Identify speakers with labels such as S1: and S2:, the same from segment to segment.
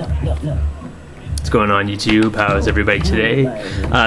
S1: What's going on YouTube? How is everybody today?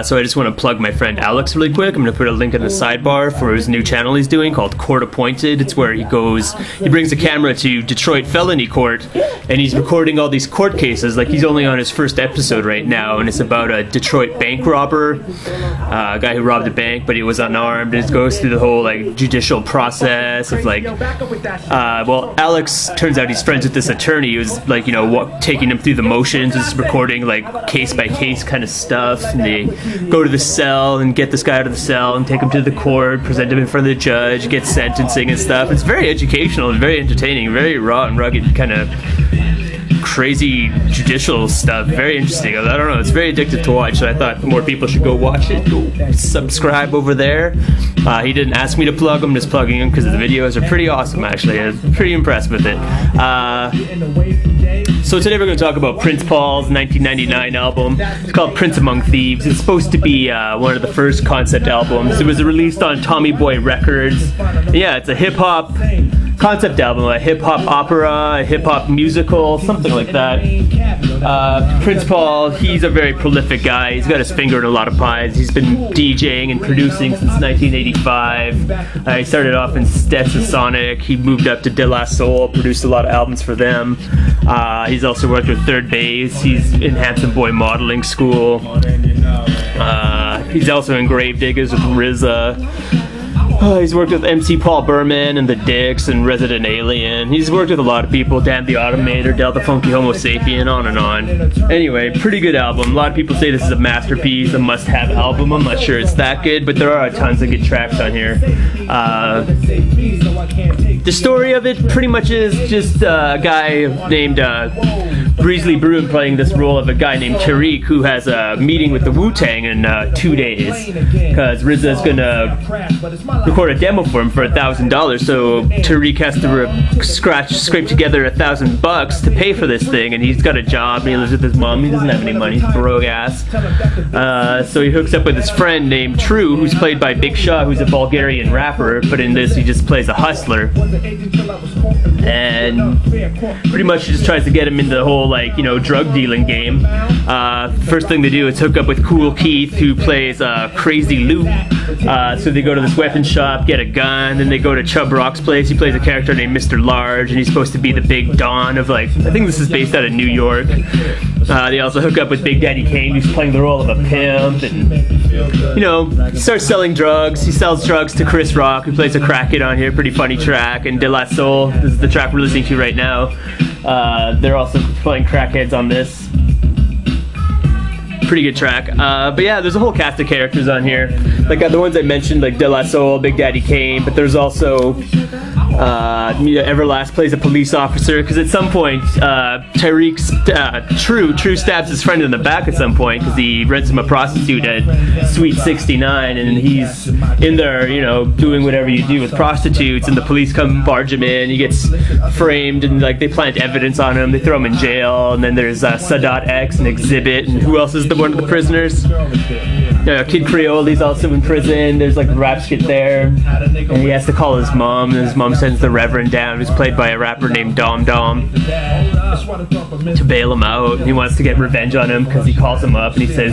S1: So I just want to plug my friend Alex really quick. I'm going to put a link in the sidebar for his new channel he's doing called CourtAppointed. It's where he brings a camera to Detroit felony court and he's recording all these court cases. Like, he's only on his first episode right now, and it's about a Detroit bank robber, a guy who robbed a bank but he was unarmed, and it goes through the whole like judicial process of like, well, Alex, turns out he's friends with this attorney who's like, you know, taking him through the motions, just recording like case by case kind of stuff, and they go to the cell and get this guy out of the cell and take him to the court, present him in front of the judge, get sentencing and stuff. It's very educational and very entertaining, very raw and rugged kind of crazy judicial stuff. Very interesting. I don't know, it's very addictive to watch, so I thought more people should go watch it. Go subscribe over there. He didn't ask me to plug him, I'm just plugging him because the videos are pretty awesome actually. I'm pretty impressed with it. So today we're going to talk about Prince Paul's 1999 album. It's called Prince Among Thieves. It's supposed to be one of the first concept albums. It was released on Tommy Boy Records. Yeah, it's a hip-hop concept album, a hip-hop opera, a hip-hop musical, something like that. Prince Paul, he's a very prolific guy. He's got his finger in a lot of pies. He's been DJing and producing since 1985. He started off in Stetsasonic. He moved up to De La Soul, produced a lot of albums for them. He's also worked with Third Base. He's in Handsome Boy Modeling School. He's also in Gravediggaz with RZA. He's worked with MC Paul Berman and The Dicks and Resident Alien. He's worked with a lot of people, Dan the Automator, Del the Funky Homo Sapien, on and on. Anyway, pretty good album. A lot of people say this is a masterpiece, a must-have album. I'm not sure it's that good, but there are tons of good tracks on here. The story of it pretty much is just a guy named Brewin playing this role of a guy named Tariq who has a meeting with the Wu Tang in 2 days because RZA's gonna record a demo for him for $1,000, so Tariq has to scrape together $1,000 to pay for this thing, and he's got a job and he lives with his mom. He doesn't have any money, he's broke ass. So he hooks up with his friend named True, who's played by Big Shaw, who's a Bulgarian rapper, but in this he just plays a hustler. And pretty much just tries to get him into the whole, like, you know, drug dealing game. First thing they do is hook up with Kool Keith, who plays Crazy Lou. So they go to this weapon shop, get a gun, then they go to Chubb Rock's place. He plays a character named Mr. Large, and he's supposed to be the big Don of, like, I think this is based out of New York. They also hook up with Big Daddy Kane, who's playing the role of a pimp, and, you know, he starts selling drugs. He sells drugs to Chris Rock, who plays a crackhead on here, pretty funny track, and De La Soul, this is the track we're listening to right now. They're also playing crackheads on this. Pretty good track. But yeah, there's a whole cast of characters on here. Like the ones I mentioned, like De La Soul, Big Daddy Kane, but there's also Everlast plays a police officer, because at some point Tariq's True stabs his friend in the back at some point because he rents him a prostitute at Suite 69, and he's in there, you know, doing whatever you do with prostitutes, and the police come barge him in. He gets framed, and like they plant evidence on him, they throw him in jail, and then there's Sadat X and Xzibit, and who else is one of the prisoners? Kid Creole, he's also in prison. There's like a rap skit there, and he has to call his mom, and his mom sends the Reverend down, who's played by a rapper named Dom to bail him out. He wants to get revenge on him because he calls him up and he says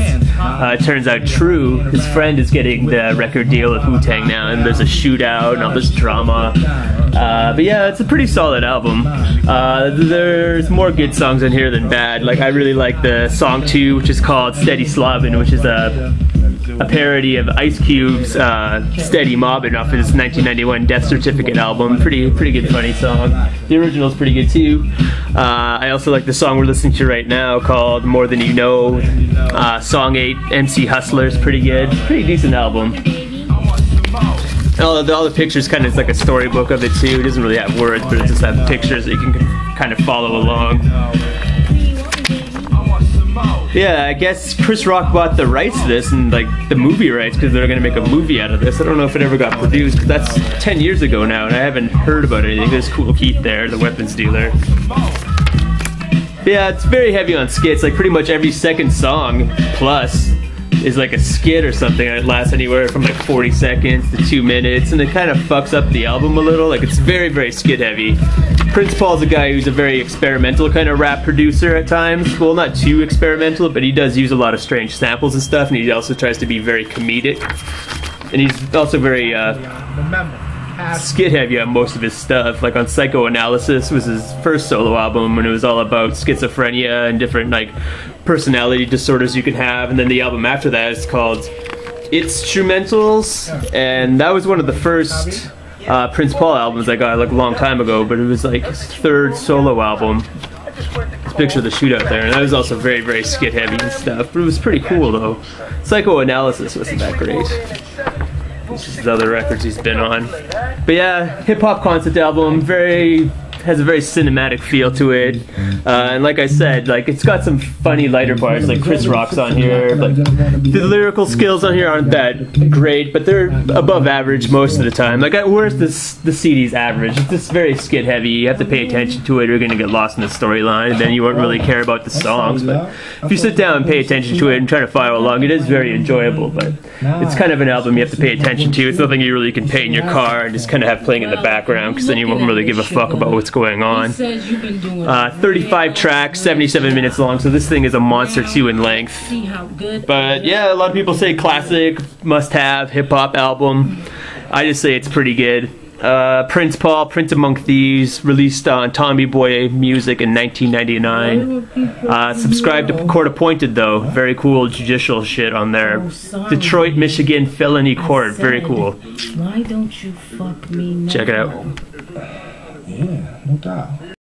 S1: it turns out True, his friend, is getting the record deal with Wu Tang now, and there's a shootout and all this drama. But yeah, it's a pretty solid album. There's more good songs in here than bad. Like, I really like the song 2, which is called Steady Slobbin', which is a parody of Ice Cube's Steady Mobbin' off his 1991 Death Certificate album. Pretty good funny song. The original's pretty good too. I also like the song we're listening to right now called More Than You Know. Song 8, MC Hustler's pretty good. Pretty decent album. All the pictures kind of is like a storybook of it too. It doesn't really have words, but it just has pictures that you can kind of follow along. Yeah, I guess Chris Rock bought the rights to this, and like the movie rights, because they're going to make a movie out of this. I don't know if it ever got produced, because that's 10 years ago now, and I haven't heard about anything. There's Kool Keith there, the weapons dealer. Yeah, it's very heavy on skits. Like, pretty much every second song plus is like a skit or something, and it lasts anywhere from like 40 seconds to 2 minutes, and it kind of fucks up the album a little. Like, it's very, very skit heavy. Prince Paul's a guy who's a very experimental kind of rap producer at times. Well, not too experimental, but he does use a lot of strange samples and stuff, and he also tries to be very comedic. And he's also very skit heavy on most of his stuff. Like on Psychoanalysis was his first solo album, when it was all about schizophrenia and different like personality disorders you can have. And then the album after that is called Instrumentals, and that was one of the first Prince Paul albums I got like a long time ago, but it was like his third solo album. This picture of the shootout there, and that was also very, very skit heavy and stuff, but it was pretty cool though. Psychoanalysis wasn't that great. This is the other records he's been on. But yeah, hip hop concept album, has a very cinematic feel to it, and like I said, like it's got some funny lighter parts, like Chris Rock's on here. Like the lyrical skills on here aren't that great, but they're above average most of the time. Like at worst, the CD's average. It's just very skit heavy. You have to pay attention to it, or you're gonna get lost in the storyline, and then you won't really care about the songs. But if you sit down and pay attention to it and try to follow along, it is very enjoyable. But it's kind of an album you have to pay attention to. It's nothing you really can pay in your car and just kind of have playing in the background, because then you won't really give a fuck about what's going on. 35 tracks, 77 minutes long, so this thing is a monster too in length. But yeah, a lot of people say classic, must-have, hip-hop album. I just say it's pretty good. Prince Paul, Prince Among Thieves, released on Tommy Boy Music in 1999. Subscribe to CourtAppointed though, very cool judicial shit on there. Detroit, Michigan Felony Court, very cool.
S2: Why don't you fuck me now?
S1: Check it out.
S2: Yeah, no doubt.